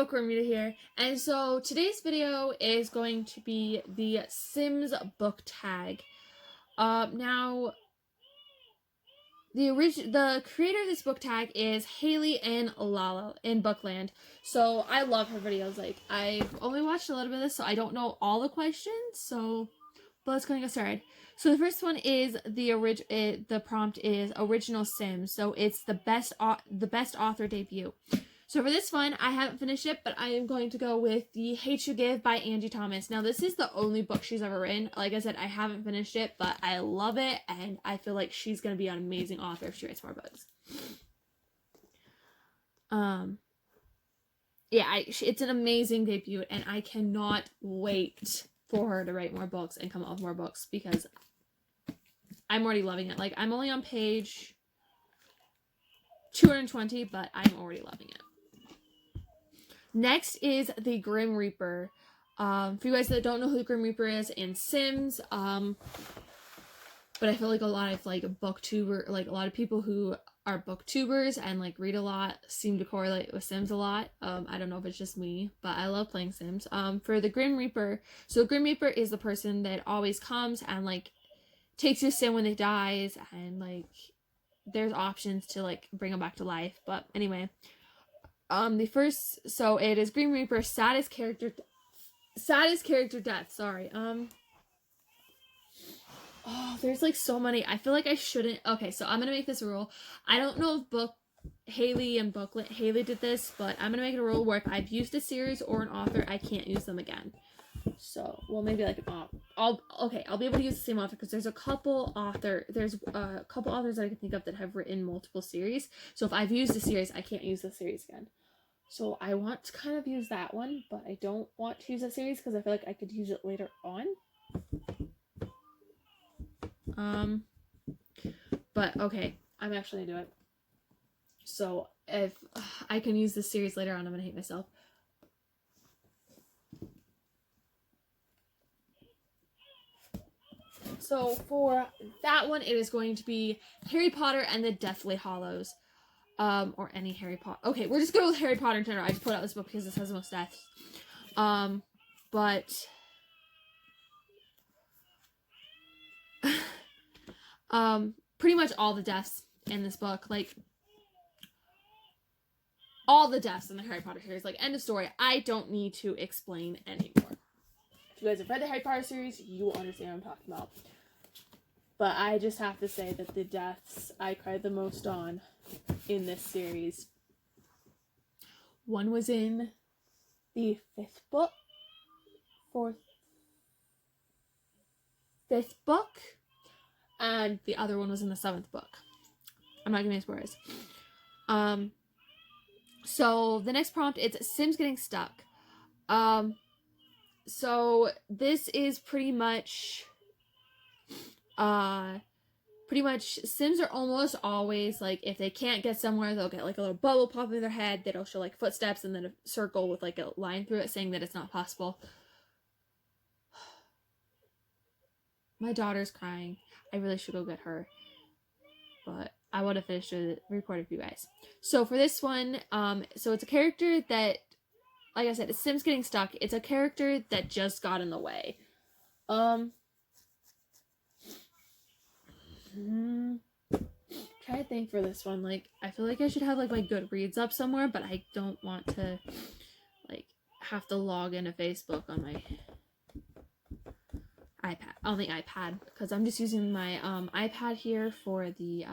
Bookworm Rita here, and so today's video is going to be the Sims book tag. Now the creator of this book tag is Haley and Lala in Bookland. So I love her videos. Like, I've only watched a little bit of this, so I don't know all the questions. But let's go and get started. So the first one is the prompt is original Sims. So it's the best author debut. So for this one, I haven't finished it, but I am going to go with The Hate You Give by Angie Thomas. Now, this is the only book she's ever written. Like I said, I haven't finished it, but I love it, and I feel like she's going to be an amazing author if she writes more books. It's an amazing debut, and I cannot wait for her to write more books and come up with more books, because I'm already loving it. Like, I'm only on page 220, but I'm already loving it. Next is the Grim Reaper. For you guys that don't know who the Grim Reaper is in Sims, but I feel like a lot of a lot of people who are booktubers and like read a lot seem to correlate with Sims a lot. I don't know if it's just me, but I love playing Sims. For the Grim Reaper, so the Grim Reaper is the person that always comes and like takes your Sim when it dies, and like there's options to like bring them back to life. But anyway. So it is Grim Reaper, saddest character death. Sorry. There's like so many. I feel like I shouldn't. Okay, so I'm gonna make this a rule. I don't know if Haley did this, but I'm gonna make it a rule where if I've used a series or an author, I can't use them again. So, well, maybe like I'll be able to use the same author because there's a couple authors that I can think of that have written multiple series. So if I've used a series, I can't use the series again. So I want to kind of use that one, but I don't want to use that series because I feel like I could use it later on. But okay, I'm actually gonna do it. So if I can use this series later on, I'm gonna hate myself. So for that one, it is going to be Harry Potter and the Deathly Hallows. Or any Harry Potter. Okay, we're just going with Harry Potter in general. I just put out this book because this has the most deaths. But pretty much all the deaths in this book, like all the deaths in the Harry Potter series, like end of story. I don't need to explain anymore. If you guys have read the Harry Potter series, you will understand what I'm talking about. But I just have to say that the deaths I cried the most on in this series. One was in the fifth book, and the other one was in the seventh book. I'm not giving any spoilers. So the next prompt is Sims getting stuck. So this is pretty much Sims are almost always like, if they can't get somewhere, they'll get like a little bubble pop in their head that'll show like footsteps and then a circle with like a line through it saying that it's not possible. My daughter's crying. I really should go get her, but I want to finish the recording for you guys. So for this one, so it's a character that, like I said, it's Sims getting stuck. It's a character that just got in the way. Try to think for this one. Like, I feel like I should have like my Goodreads up somewhere, but I don't want to like have to log into Facebook on my iPad, because I'm just using my iPad here for the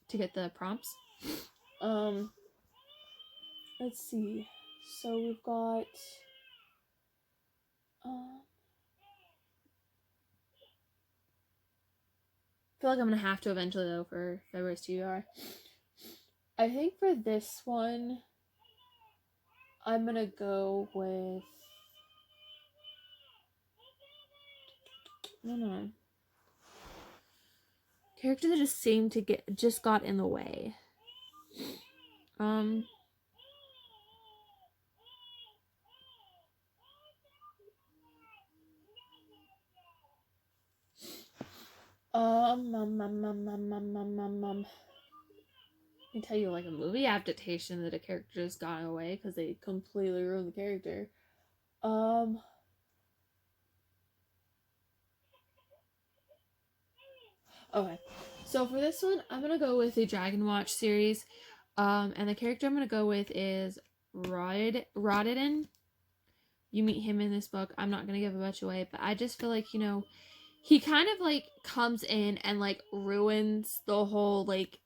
to get the prompts. Let's see. So we've got I feel like I'm gonna have to eventually though for February's TBR. I think for this one, I'm gonna go with I don't know. Character that just seemed to just got in the way. can tell you like a movie adaptation that a character just got away because they completely ruined the character. Okay. So for this one, I'm gonna go with the Dragon Watch series. And the character I'm gonna go with is Rodden. You meet him in this book. I'm not gonna give much away, but I just feel like, he kind of like comes in and like ruins the whole like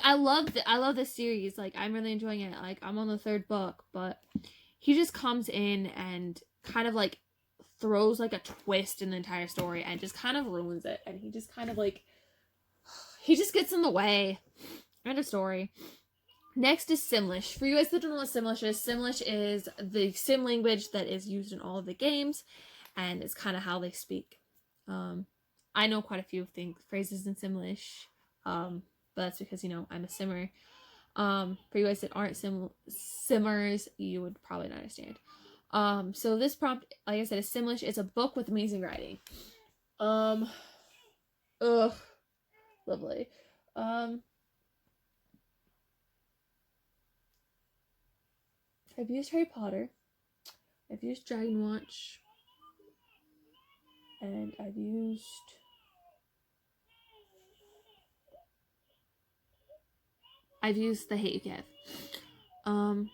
I love this series. Like I'm really enjoying it. Like I'm on the third book, but he just comes in and kind of like throws like a twist in the entire story and just kind of ruins it. And he just kind of like he just gets in the way. End of story. Next is Simlish. For you guys that don't know what Simlish is the sim language that is used in all of the games, and it's kind of how they speak. I know quite a few phrases in Simlish, but that's because I'm a simmer. For you guys that aren't simmers, you would probably not understand. So this prompt, like I said, is Simlish. It's a book with amazing writing. Ugh, lovely. I've used Harry Potter. I've used Dragon Watch. And I've used The Hate You Give. I'm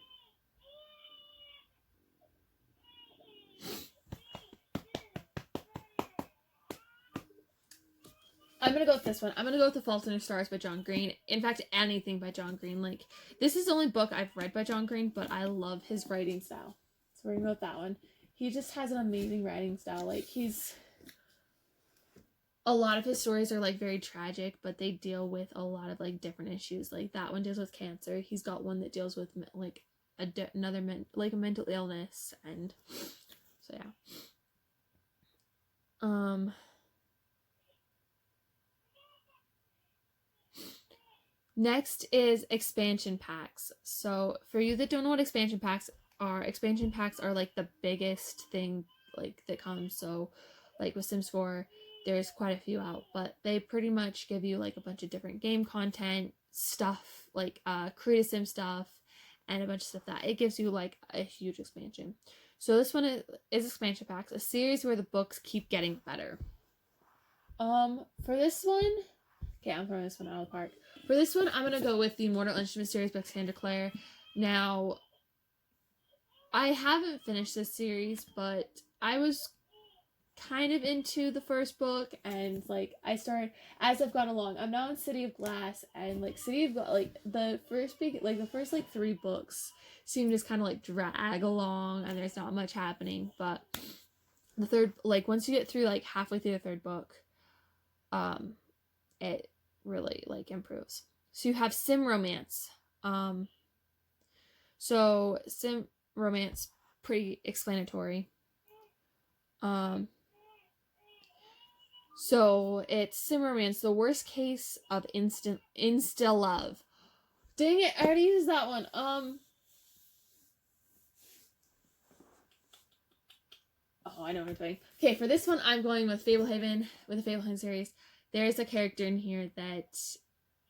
gonna go with this one. I'm gonna go with The Fault in Our Stars by John Green. In fact, anything by John Green. Like, this is the only book I've read by John Green, but I love his writing style. So we're gonna go with that one. He just has an amazing writing style. Like, a lot of his stories are like very tragic, but they deal with a lot of like different issues. Like that one deals with cancer. He's got one that deals with like another like a mental illness, and so yeah. Next is expansion packs. So for you that don't know what expansion packs are like the biggest thing like that comes. So like with Sims 4, there's quite a few out, but they pretty much give you like a bunch of different game content stuff, like create a sim stuff and a bunch of stuff that it gives you like a huge expansion. So this one is expansion packs, a series where the books keep getting better. For this one, okay, I'm throwing this one out of the park. For this one, I'm gonna go with the Mortal Instruments series by Cassandra Clare. Now, I haven't finished this series, but I was kind of into the first book, and like I started as I've gone along. I'm now in City of Glass, and like City of like the first like 3 books seem to just kind of like drag along, and there's not much happening. But the third, like once you get through like halfway through the third book, it really like improves. So you have sim romance. So sim romance, pretty explanatory. So it's sim romance, the worst case of insta love. Dang it, I already used that one. Oh, I know what I'm doing. Okay, for this one, I'm going with Fablehaven, with the Fablehaven series. There is a character in here that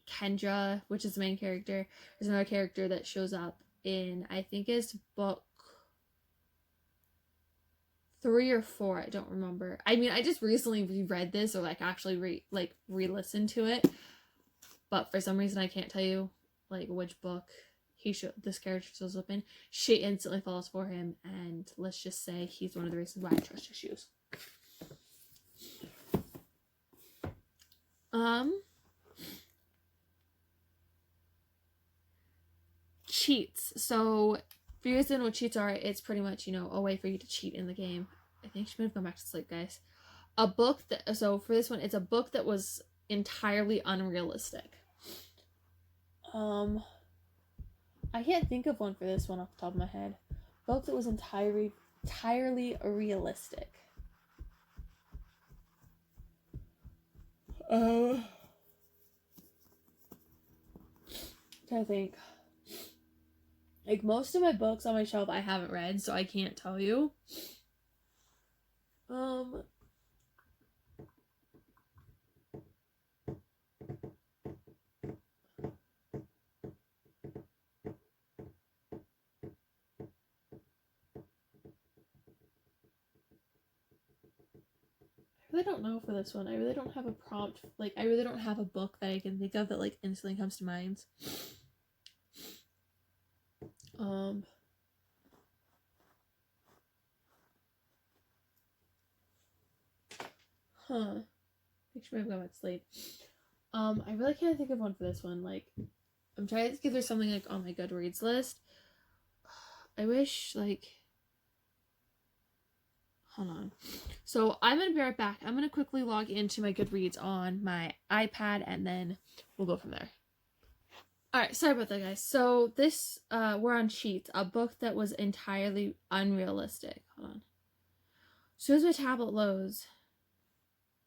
Kendra, which is the main character. There's another character that shows up in, I think it's book 3 or 4. I don't remember. I mean, I just recently reread this, or like actually re-listened to it. But for some reason, I can't tell you like which book this character shows up in. She instantly falls for him, and let's just say he's one of the reasons why I trust issues. Cheats. So if you guys don't know what cheats are, it's pretty much, a way for you to cheat in the game. I think she might have gone back to sleep, guys. So for this one, it's a book that was entirely unrealistic. I can't think of one for this one off the top of my head. Book that was entirely realistic. I'm trying to think. Like most of my books on my shelf I haven't read, so I can't tell you. really don't know for this one. I really don't have a prompt. Like, I really don't have a book that I can think of that, like, instantly comes to mind. Make sure I've got my slate. I really can't think of one for this one. Like, I'm trying to think if there's something, like, on my Goodreads list. I wish, like... Hold on. So I'm going to be right back. I'm going to quickly log into my Goodreads on my iPad, and then we'll go from there. Alright, sorry about that, guys. So this, we're on Sheets, a book that was entirely unrealistic. Hold on. As soon as my tablet loads,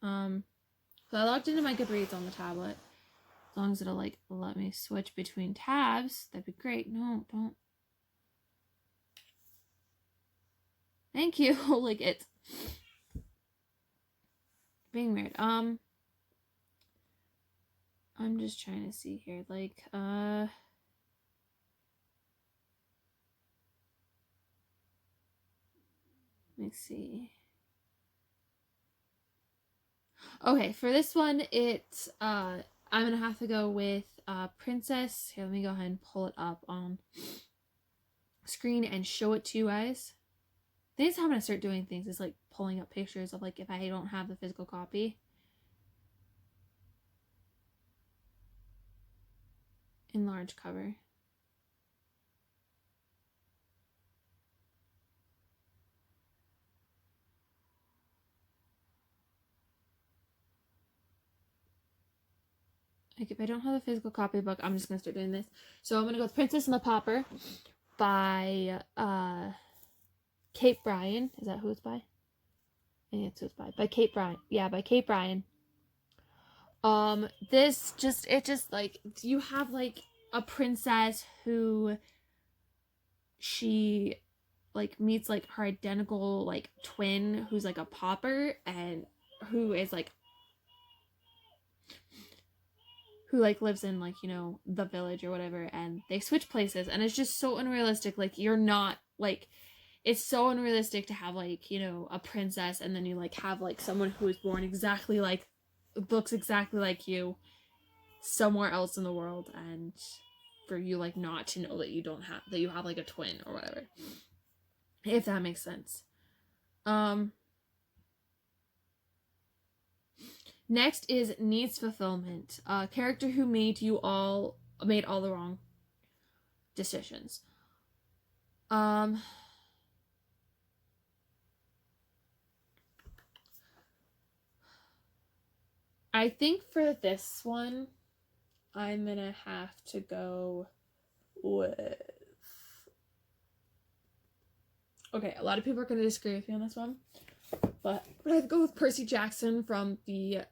so I logged into my Goodreads on the tablet. As long as it'll, like, let me switch between tabs, that'd be great. No, don't. Thank you. Like, it's being weird. I'm just trying to see here. Like, let me see. Okay, for this one, it's, I'm gonna have to go with, Princess. Here, let me go ahead and pull it up on screen and show it to you guys. I think that's how I'm gonna start doing things, is, like, pulling up pictures of, like, if I don't have the physical copy. In large cover. Like, if I don't have a physical copy of the book, I'm just gonna start doing this. So I'm gonna go with Princess and the Pauper by Kate Bryan. Is that who it's by? I think that's who it's by. By Kate Bryan. Yeah, by Kate Bryan. This just, it just, like, you have, like, a princess who she, like, meets, like, her identical, like, twin who's, like, a pauper, and who is, like, who, like, lives in, like, you know, the village or whatever, and they switch places, and it's just so unrealistic. Like, you're not, like, it's so unrealistic to have, like, you know, a princess, and then you, like, have, like, someone who is born exactly like, looks exactly like you somewhere else in the world, and for you, like, not to know that you don't have, that you have, like, a twin or whatever, if that makes sense. Next is Needs Fulfillment, a character who made all the wrong decisions. I think for this one, I'm gonna have to go with... Okay, a lot of people are gonna disagree with me on this one, but I'm gonna go with Percy Jackson from the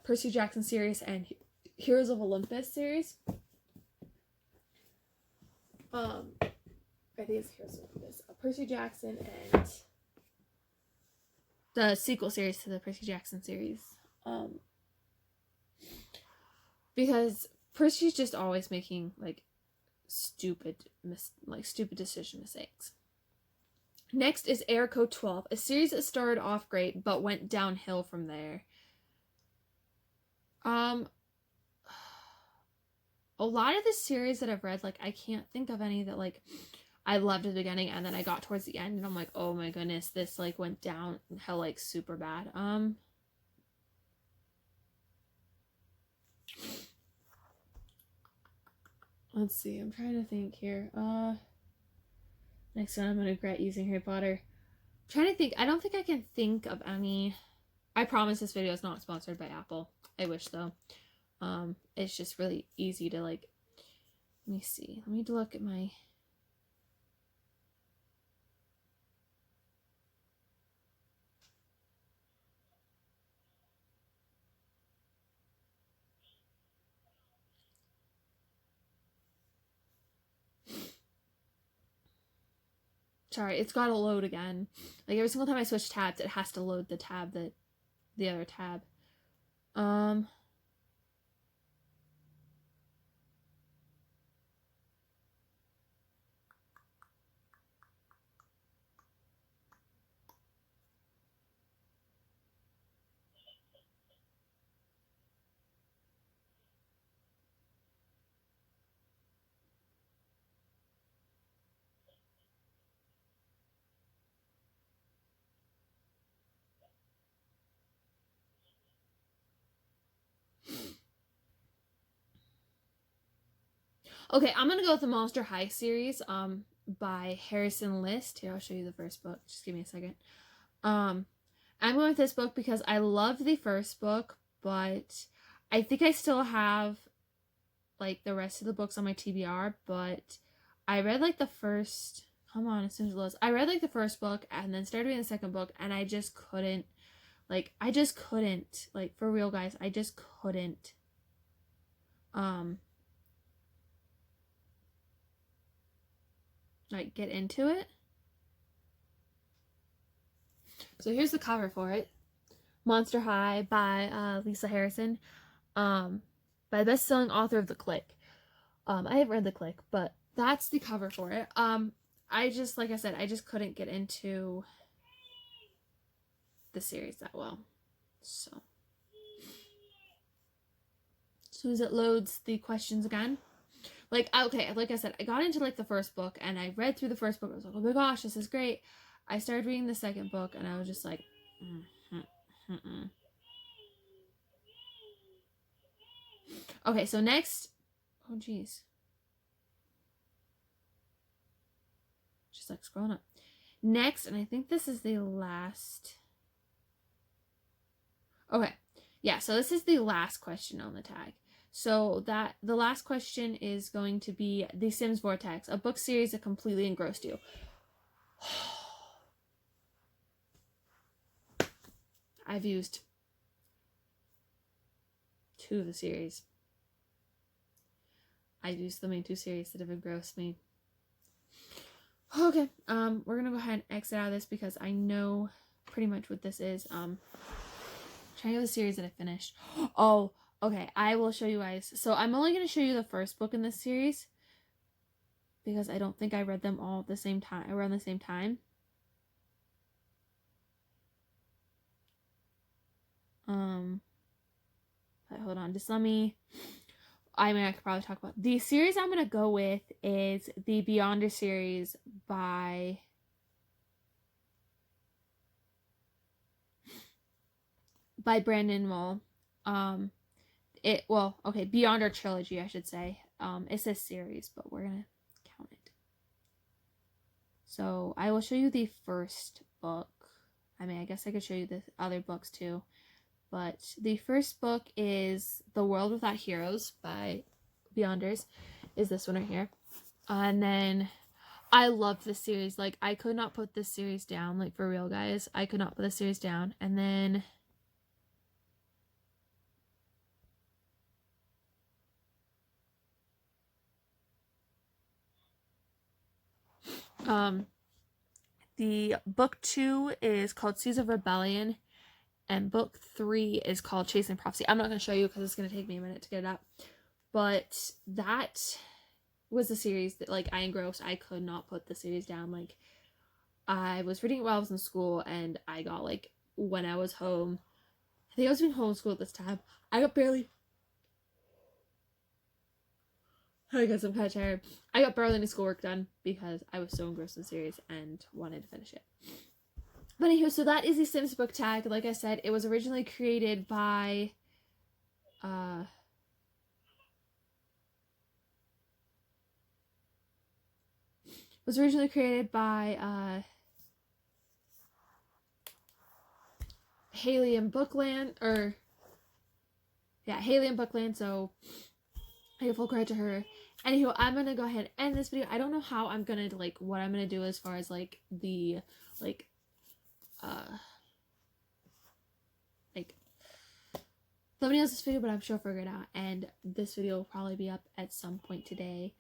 Percy Jackson series and Heroes of Olympus series. I think it's Heroes of Olympus. Percy Jackson and the sequel series to the Percy Jackson series. Because Percy's just always making, like, stupid decision mistakes. Next is Error Code 12, a series that started off great but went downhill from there. A lot of the series that I've read, like, I can't think of any that, like, I loved at the beginning, and then I got towards the end and I'm like, oh my goodness, this, like, went downhill, like, super bad. Let's see, I'm trying to think here. Next one, I'm gonna regret using Harry Potter. I'm trying to think. I don't think I can think of any. I promise this video is not sponsored by Apple. I wish though. It's just really easy to, like, let me see. Let me look at my... Sorry, it's gotta load again. Like, every single time I switch tabs, it has to load the tab that... the other tab. Okay, I'm gonna go with the Monster High series, by Harrison List. Here, I'll show you the first book. Just give me a second. I'm going with this book because I loved the first book, but I think I still have like the rest of the books on my TBR, but I read like the first, come on, as soon as it loads. I read like the first book and then started reading the second book, and I just couldn't, like, for real, guys, I just couldn't, like, get into it. So here's the cover for it. Monster High by Lisa Harrison, by the best-selling author of The Clique. I have read The Clique, but that's the cover for it. I just, like I said, I just couldn't get into the series that well. So, as soon as it loads the questions again, like, okay, like I said, I got into like the first book and I read through the first book. I was like, oh my gosh, this is great. I started reading the second book and I was just like, Okay, so next, oh geez, just like scrolling up. Next, and I think this is the last. Okay, yeah, so this is the last question on the tag. So that the last question is going to be The Sims Vortex, a book series that completely engrossed you. I've used 2 of the series. I've used the main 2 series that have engrossed me. Okay, we're gonna go ahead and exit out of this because I know pretty much what this is. Trying to the series that I finished. Oh, okay, I will show you guys. So I'm only gonna show you the first book in this series because I don't think I read them all at the same time, around the same time. But hold on, just let me. I mean, I could probably talk about the series I'm gonna go with is the Beyonder series by Brandon Mull. Beyonder trilogy, I should say. It says series, but we're gonna count it. So I will show you the first book. I mean, I guess I could show you the other books too. But the first book is The World Without Heroes by Beyonders, is this one right here. And then I love this series. Like, I could not put this series down. Like, for real, guys. I could not put this series down. And then the book 2 is called Seas of Rebellion, and book 3 is called Chasing Prophecy. I'm not going to show you because it's going to take me a minute to get it up. But that was the series that, like, I engrossed. I could not put the series down. Like, I was reading it while I was in school, and I got, like, when I was home, I think I was being homeschooled at this time. I got barely, I guess I'm kind of tired. I got barely any schoolwork done because I was so engrossed in the series and wanted to finish it. But anywho, so that is the Sims book tag. Like I said, it was originally created by Haley and Bookland, Haley and Bookland, so I give full credit to her. Anywho, I'm gonna go ahead and end this video. I don't know how I'm gonna, like, what I'm gonna do as far as, like, the, like, thumbnails this video, but I'm sure I'll figure it out, and this video will probably be up at some point today.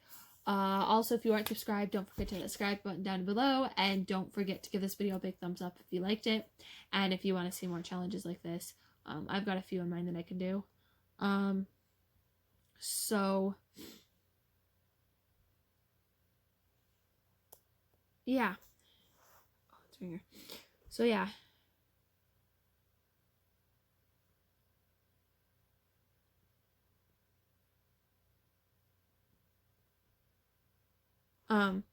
Also, if you aren't subscribed, don't forget to hit the subscribe button down below, and don't forget to give this video a big thumbs up if you liked it, and if you want to see more challenges like this. I've got a few in mind that I can do. So yeah. Oh, it's right here. So yeah. I'm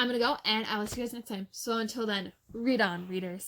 gonna go, and I will see you guys next time. So until then, read on, readers.